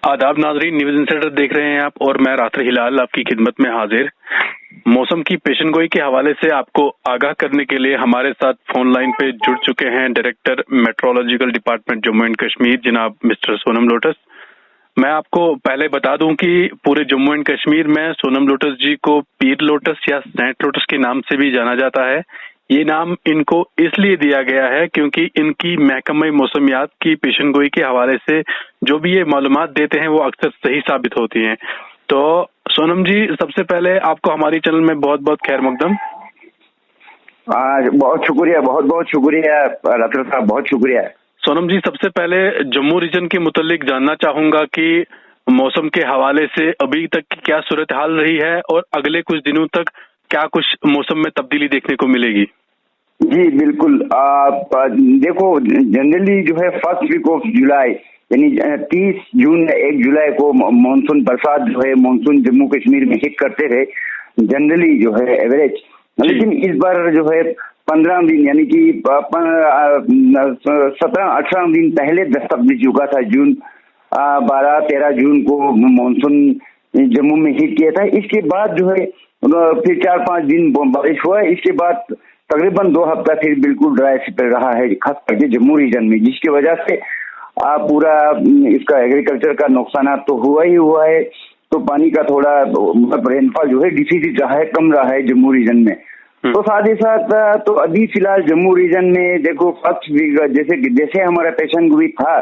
आदाब नाजरीन, news insider देख रहे हैं आप और मैं रात्र हिलाल आपकी खिदमत में हाजिर। मौसम की पेशनगोई के हवाले से आपको आगाह करने के लिए हमारे साथ फोन लाइन पे जुड़ चुके हैं director metrological department Jammu and Kashmir जनाब मिस्टर सोनम लोटस। मैं आपको पहले बता दूं कि पूरे जम्मू एंड कश्मीर में सोनम लोटस जी को पीर लोटस या सेंट लोटस के नाम से भी जाना जाता है। ये नाम इनको इसलिए दिया गया है क्योंकि इनकी महकमा मौसमियात की पेशनगोई के हवाले से जो भी ये मालूमात देते हैं वो अक्सर सही साबित होती हैं। तो सोनम जी, सबसे पहले आपको हमारी चैनल में बहुत बहुत खैर मकदम। बहुत शुक्रिया, बहुत बहुत शुक्रिया रतन साहब, बहुत शुक्रिया। सोनम जी, सबसे पहले जम्मू रीजन के मुतालिक जानना चाहूंगा कि मौसम के हवाले से अभी तक की क्या सूरत हाल रही है और अगले कुछ दिनों तक क्या कुछ मौसम में तब्दीली देखने को मिलेगी। जी बिल्कुल, देखो जनरली जो है फर्स्ट वीक ऑफ जुलाई यानी 30 जून 1 जुलाई को मानसून बरसात जो है मानसून जम्मू कश्मीर में हिट करते रहे जनरली जो है एवरेज। लेकिन इस बार जो है 15 दिन यानी कि 17-18 दिन पहले दस्तक दे चुका था। जून 12-13 जून को मानसून जम्मू में हिट किया था। इसके बाद जो है फिर 4-5 दिन बारिश हुआ। इसके बाद तकरीबन 2 हफ्ता फिर बिल्कुल ड्राई स्पेल रहा है, खास करके जम्मू रीजन में, जिसकी वजह से पूरा इसका एग्रीकल्चर का नुकसान तो हुआ ही हुआ है। तो पानी का थोड़ा रेनफॉल जो है डिफिसिट रहा है, कम रहा है जम्मू रीजन में। तो साथ ही साथ तो अभी फिलहाल जम्मू रीजन में देखो फर्स्ट वीक जैसे हमारा पेशन गोई था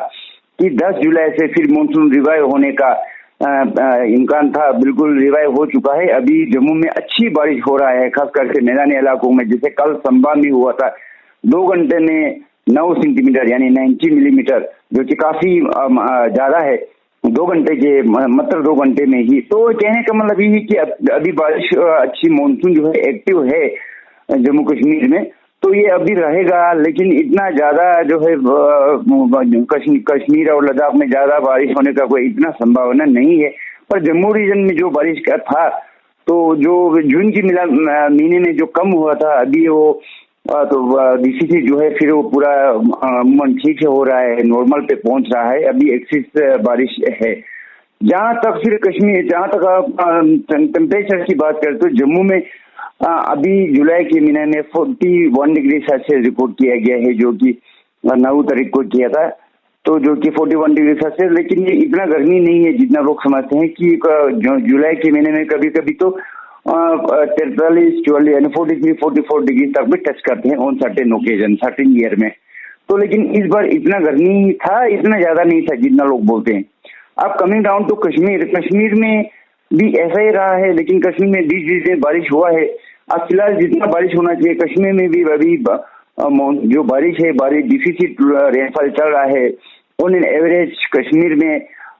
कि 10 जुलाई से फिर मानसून रिवाइव होने का इम्कान था, बिल्कुल रिवाइव हो चुका है। अभी जम्मू में अच्छी बारिश हो रहा है, खास करके मैदानी इलाकों में। जैसे कल संबा में हुआ था 2 घंटे में 9 सेंटीमीटर यानी 90 मिलीमीटर, जो कि काफी ज्यादा है 2 घंटे के, मतलब 2 घंटे में ही। तो कहने का मतलब ये है कि अभी बारिश अच्छी मानसून जो है एक्टिव है जम्मू कश्मीर में, तो ये अभी रहेगा। लेकिन इतना ज्यादा जो है कश्मीर और लद्दाख में ज्यादा बारिश होने का कोई इतना संभावना नहीं है। पर जम्मू रीजन में जो बारिश का था, तो जो जून की महीने में जो कम हुआ था, अभी वो तो डीसीसी जो है फिर वो पूरा ठीक से हो रहा है, नॉर्मल पे पहुंच रहा है। अभी एक्सिस बारिश है। जहां तक फिर कश्मीर, जहां तक टेम्परेचर की बात करें तो जम्मू में अभी जुलाई के महीने में 41 डिग्री सेल्सियस रिकॉर्ड किया गया है, जो कि 9 तारीख को किया था। तो जो कि 41 डिग्री सेल्सियस, लेकिन ये इतना गर्मी नहीं है जितना लोग समझते हैं कि जुलाई के महीने में कभी कभी तो 43-44 यानी 43-44 डिग्री तक भी टच करते हैं on certain occasion, certain year में। तो लेकिन इस बार इतना गर्मी था, इतना ज्यादा नहीं था जितना लोग बोलते हैं। अब कमिंग डाउन टू कश्मीर में भी ऐसा ही रहा है, लेकिन कश्मीर में बीच में बारिश हुआ है। अब फिलहाल जितना बारिश होना चाहिए कश्मीर में भी अभी जो बारिश है, बारिश डिफिसिट रेनफॉल चल रहा है। ऑन एन एवरेज कश्मीर में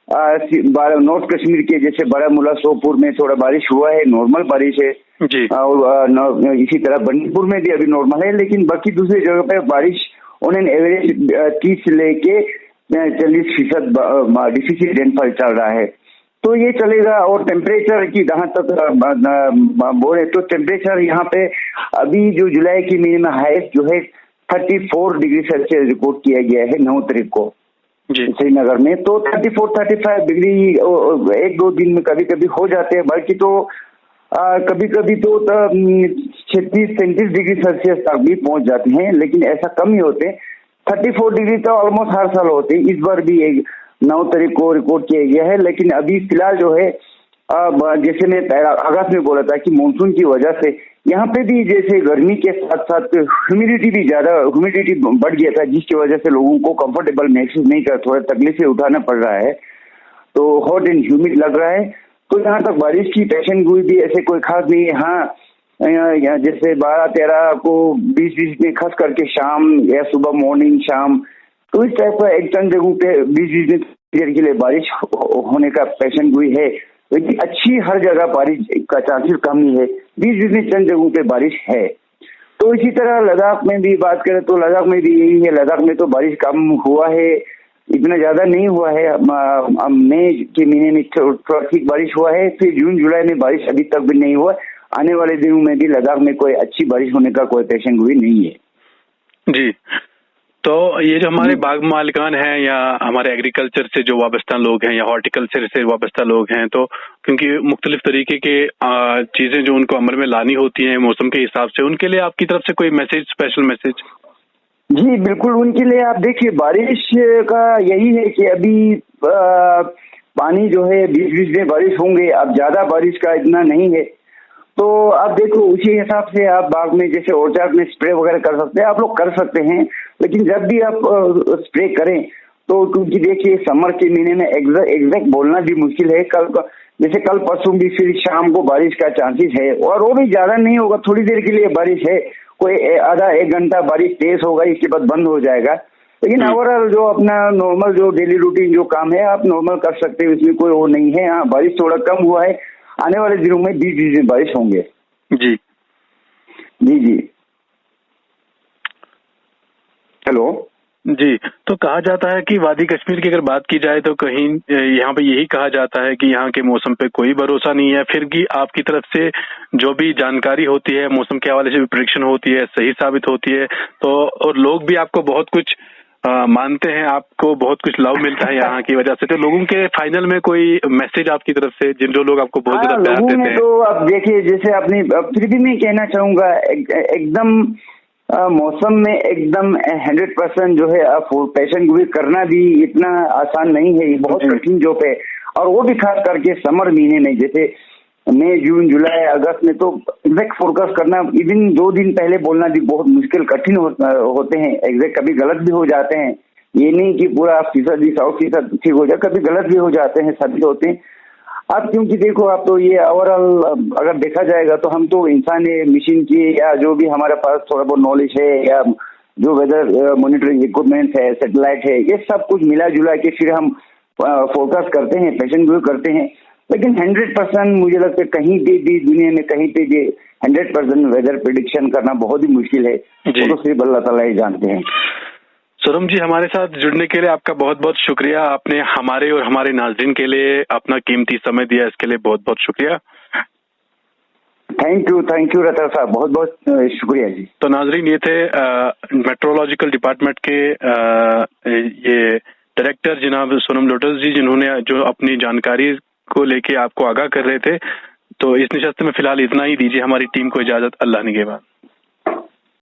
नॉर्थ कश्मीर के जैसे बारामूला, सोपोर में थोड़ा बारिश हुआ है, नॉर्मल बारिश है जी। और इसी तरह बंडीपुर में भी अभी नॉर्मल है। लेकिन बाकी दूसरी जगह पे बारिश ऑन एन एवरेज 30 से लेके 40% डिफिसिट रेनफॉल चल रहा है। तो ये चलेगा। और टेम्परेचर की जहां तक बोले तो टेम्परेचर यहाँ पे अभी जो जुलाई के महीने में हाईएस्ट जो है 34 डिग्री सेल्सियस रिकॉर्ड किया गया है 9 तारीख को श्रीनगर में। तो 34-35 डिग्री 1-2 दिन में कभी कभी हो जाते हैं, बाकी तो कभी कभी तो 36-37 डिग्री सेल्सियस तक भी पहुंच जाते हैं, लेकिन ऐसा कम ही होते हैं। 34 डिग्री तो ऑलमोस्ट हर साल होते हैं। इस बार भी 9 तारीख को रिकॉर्ड किया गया है। लेकिन अभी फिलहाल जो है जैसे मैं आगाज में बोला था कि मानसून की वजह से यहाँ पे भी जैसे गर्मी के साथ साथ ह्यूमिडिटी बढ़ गया था, जिसकी वजह से लोगों को कंफर्टेबल महसूस नहीं कर, थोड़ा तकलीफ से उठाना पड़ रहा है। तो हॉट एंड ह्यूमिड लग रहा है। तो यहाँ तक बारिश की पेशन गोई भी ऐसे कोई खास नहीं है। हाँ, जैसे 12-13 को 20-20 में खास करके शाम या सुबह मॉर्निंग शाम, तो इस टाइप का एक चंद जगहों पे 20-20 दिन के लिए बारिश होने का पेशन गोई है। लेकिन अच्छी हर जगह बारिश का चांसेस कम ही है, 20-20 में चंद जगहों पे बारिश है। तो इसी तरह लद्दाख में भी बात करें तो लद्दाख में भी यही है। लद्दाख में तो बारिश कम हुआ है, इतना ज्यादा नहीं हुआ है। मई के महीने में थोड़ा ठीक बारिश हुआ है, फिर जून जुलाई में बारिश अभी तक भी नहीं हुआ। आने वाले दिनों में भी लद्दाख में कोई अच्छी बारिश होने का कोई पेशन गोई नहीं है जी। तो ये जो हमारे बाग मालिकान हैं या हमारे एग्रीकल्चर से जो वाबस्ता लोग हैं या हॉर्टिकल्चर से वाबस्ता लोग हैं, तो क्योंकि मुख्तलिफ तरीके के चीजें जो उनको अमल में लानी होती हैं मौसम के हिसाब से, उनके लिए आपकी तरफ से कोई मैसेज, स्पेशल मैसेज? जी बिल्कुल, उनके लिए आप देखिए, बारिश का यही है कि अभी पानी जो है बीच बीच में बारिश होंगे, अब ज्यादा बारिश का इतना नहीं है, तो आप देखो उसी हिसाब से आप बाग में जैसे ओरचार्ड में स्प्रे वगैरह कर सकते हैं, आप लोग कर सकते हैं। लेकिन जब भी आप स्प्रे करें तो क्योंकि देखिए समर के महीने में एग्जैक्ट बोलना भी मुश्किल है। जैसे कल परसों भी फिर शाम को बारिश का चांसेस है, और वो भी ज्यादा नहीं होगा, थोड़ी देर के लिए बारिश है, कोई आधा एक घंटा बारिश तेज होगा, इसके बाद बंद हो जाएगा। लेकिन ओवरऑल जो अपना नॉर्मल जो डेली रूटीन जो काम है आप नॉर्मल कर सकते हैं, इसमें कोई वो नहीं है। हाँ, बारिश थोड़ा कम हुआ है, आने वाले दिनों में बीच बीच में बारिश होंगे। जी जी जी, हेलो जी। तो कहा जाता है कि वादी कश्मीर की अगर बात की जाए तो कहीं यहाँ पे यही कहा जाता है कि यहाँ के मौसम पे कोई भरोसा नहीं है, फिर भी आपकी तरफ से जो भी जानकारी होती है मौसम के हवाले से भी प्रेडिक्शन होती है, सही साबित होती है, तो और लोग भी आपको बहुत कुछ मानते हैं, आपको बहुत कुछ लाभ मिलता है यहाँ की वजह से। तो लोगों के फाइनल में कोई मैसेज आपकी तरफ से, जो लोग आपको बहुत ज्यादा प्यार देते हैं? तो अब देखिए, जैसे अपनी फिर भी मैं कहना चाहूंगा एकदम मौसम में एकदम 100% जो है पैशन ग्रो करना भी इतना आसान नहीं है, ये बहुत कठिन जॉब है। और वो भी खास करके समर महीने में, जैसे मई जून जुलाई अगस्त में, तो एग्जैक्ट फोरकास्ट करना इवन 2 दिन पहले बोलना भी बहुत मुश्किल कठिन होते हैं। एग्जैक्ट कभी गलत भी हो जाते हैं, ये नहीं कि पूरा 100% ठीक हो जाए, कभी गलत भी हो जाते हैं, सभी होते हैं। अब क्योंकि देखो आप तो ये ओवरऑल अगर देखा जाएगा तो हम तो इंसान मशीन की या जो भी हमारे पास थोड़ा बहुत नॉलेज है या जो वेदर मॉनिटरिंग इक्विपमेंट है, सैटेलाइट है, ये सब कुछ मिला जुला के फिर हम फोरकास्ट करते हैं, पैशन ग्रो करते हैं। लेकिन 100% मुझे लगता है कहीं पे भी दुनिया में कहीं पे भी 100% वेदर प्रेडिक्शन करना बहुत ही मुश्किल है, तो सिर्फ अल्लाह ताला ही जानते हैं। सरोम जी, हमारे साथ जुड़ने के लिए आपका बहुत बहुत शुक्रिया। आपने हमारे और हमारे नाज़रीन के लिए अपना कीमती समय दिया, इसके लिए बहुत बहुत शुक्रिया। थैंक यू रता साहब, बहुत बहुत शुक्रिया जी। तो नाज़रीन, ये थे मेट्रोलॉजिकल डिपार्टमेंट के ये डायरेक्टर जनाब सोनम लोटस जी, जिन्होंने जो अपनी जानकारी को लेके आपको आगाह कर रहे थे। तो इस निशस्त में फिलहाल इतना ही, दीजिए हमारी टीम को इजाजत। अल्लाह निगहबान।